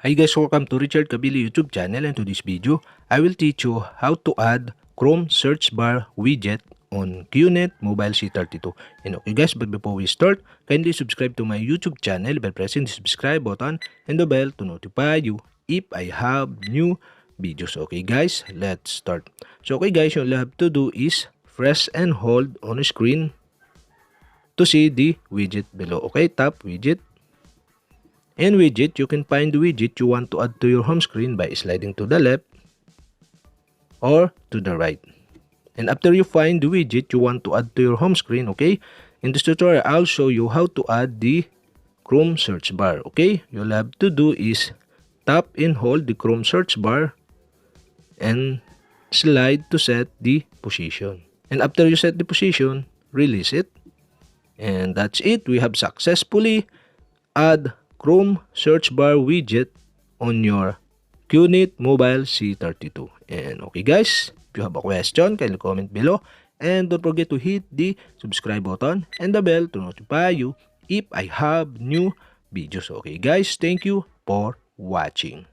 Hi guys, welcome to Richard Cabile YouTube channel, and to this video, I will teach you how to add Chrome search bar widget on Qnet Mobile C32. And okay guys, but before we start, kindly subscribe to my YouTube channel by pressing the subscribe button and the bell to notify you if I have new videos. Okay guys, let's start. So okay guys, all you have to do is press and hold on the screen to see the widget below. Okay, tap widget. In widget, you can find the widget you want to add to your home screen by sliding to the left or to the right. And after you find the widget you want to add to your home screen, okay, in this tutorial I'll show you how to add the Chrome search bar. Okay, you'll have to do is tap and hold the Chrome search bar and slide to set the position. And after you set the position, release it. And that's it. We have successfully add Chrome search bar widget on your Qnet Mobile C32. And okay guys, if you have a question, kindly comment below. And don't forget to hit the subscribe button and the bell to notify you if I have new videos. Okay guys, thank you for watching.